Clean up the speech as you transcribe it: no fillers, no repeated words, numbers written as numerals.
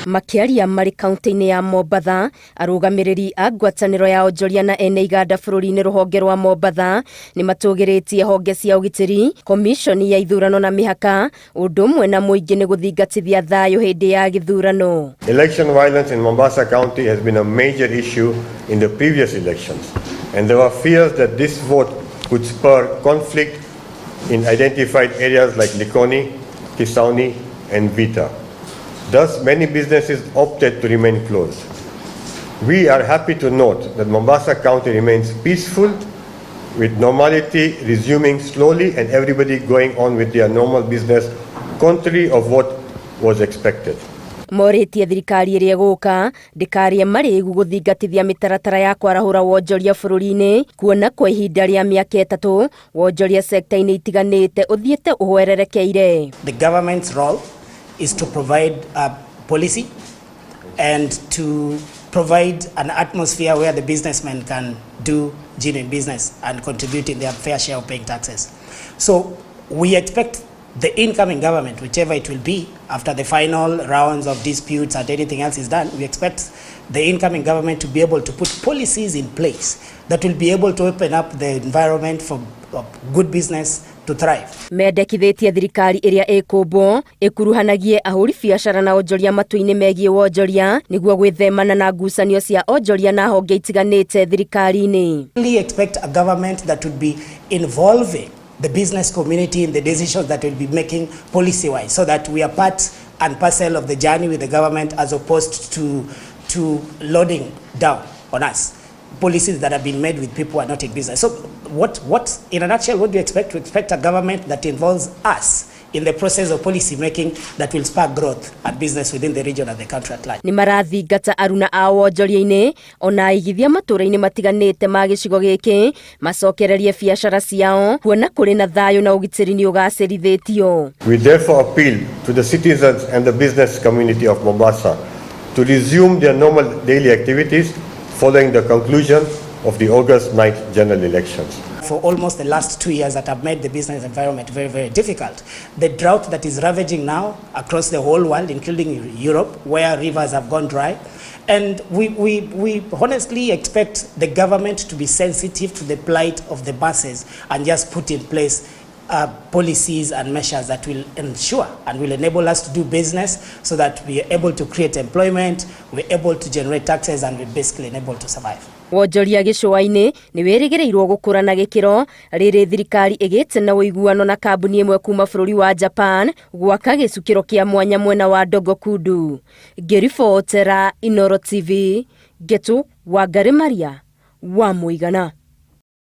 Makiaria marĩ kaunti-inĩ ya Mombatha, arũgamĩrĩri a ngwatanĩro ya onjoria na ene iganda bũrũri-inĩ rũhonge rwa Mombatha nĩ matũgĩrĩtie honge cia ũgitĩri, komishoni ya ithurano na mĩhaka, ũndũ ũmwe na mũingĩ nĩ gũthingatithia thayũ hĩndĩ ya gĩthurano. Election violence in Mombasa County has been a major issue in the previous elections, and there were fears that this vote could spur conflict in identified areas like Likoni, Kisauni and Vita. Thus, many businesses opted to remain closed. We are happy to note that Mombasa County remains peaceful, with normality resuming slowly and everybody going on with their normal business, contrary of what was expected. Morĩtie thirikari ĩrĩa gũka ndĩkarie marĩgu gũthingatithia mĩtaratara ya kwarahũra wonjoria bũrũri-inĩ, kuona kwa ihinda rĩa mĩaka 3 wonjoria sekta-inĩ itiganĩte ũthiĩte ũhwererekeire. The government's role is to provide a policy and to provide an atmosphere where the businessmen can do genuine business and contribute in their fair share of paying taxes. So we expect the incoming government, whichever it will be, after the final rounds of disputes and anything else is done, we expect the incoming government to be able to put policies in place that will be able to open up the environment for good business to thrive. Mendekithia thirikari ĩrĩa ĩkũmbwo ĩkuruhanagie ahũri biacara na onjoria matu-inĩ megiĩ wonjoria nĩguo gwĩthemana na ngucanio cia onjoria na honge itiganĩte thirikari-inĩ. We expect a government that would be involving the business community in the decisions that will be making policy-wise, so that we are part and parcel of the journey with the government, as opposed to loading down on us policies that have been made with people who are not in business. So what in a nutshell, what do you expect? We expect a government that involves us in the process of policy making that will spark growth and business within the region and the country at large. Nĩ marathingata aruna a wonjoria-inĩ ona aigithia matũra-inĩ matiganĩte ma gĩcigo gĩkĩ macokererie biacara ciao, kuona kũrĩ na thayũ na ũgitĩri nĩ ũgacĩrithĩtio. We therefore appeal to the citizens and the business community of Mombasa to resume their normal daily activities following the conclusion of the August 9th general elections. For almost the last 2 years that have made the business environment very, very difficult. The drought that is ravaging now across the whole world, including Europe, where rivers have gone dry. And we honestly expect the government to be sensitive to the plight of the masses and just put in place policies and measures that will ensure and will enable us to do business, so that we are able to create employment, we're able to generate taxes, and we're basically able to survive. Wonjoria Gĩcũa-inĩ nĩ wĩrĩgĩrĩirwo gũkũra na gĩkĩro rĩrĩ thirikari ĩgĩte na ũiguano na kambuni ĩmwe kuma bũrũri wa Japan gwaka gĩcukĩro kĩa mwanya mwena wa Dogo Kundu. Ngĩribotera Inooro TV, Getu Wangari Maria wa Mũigana.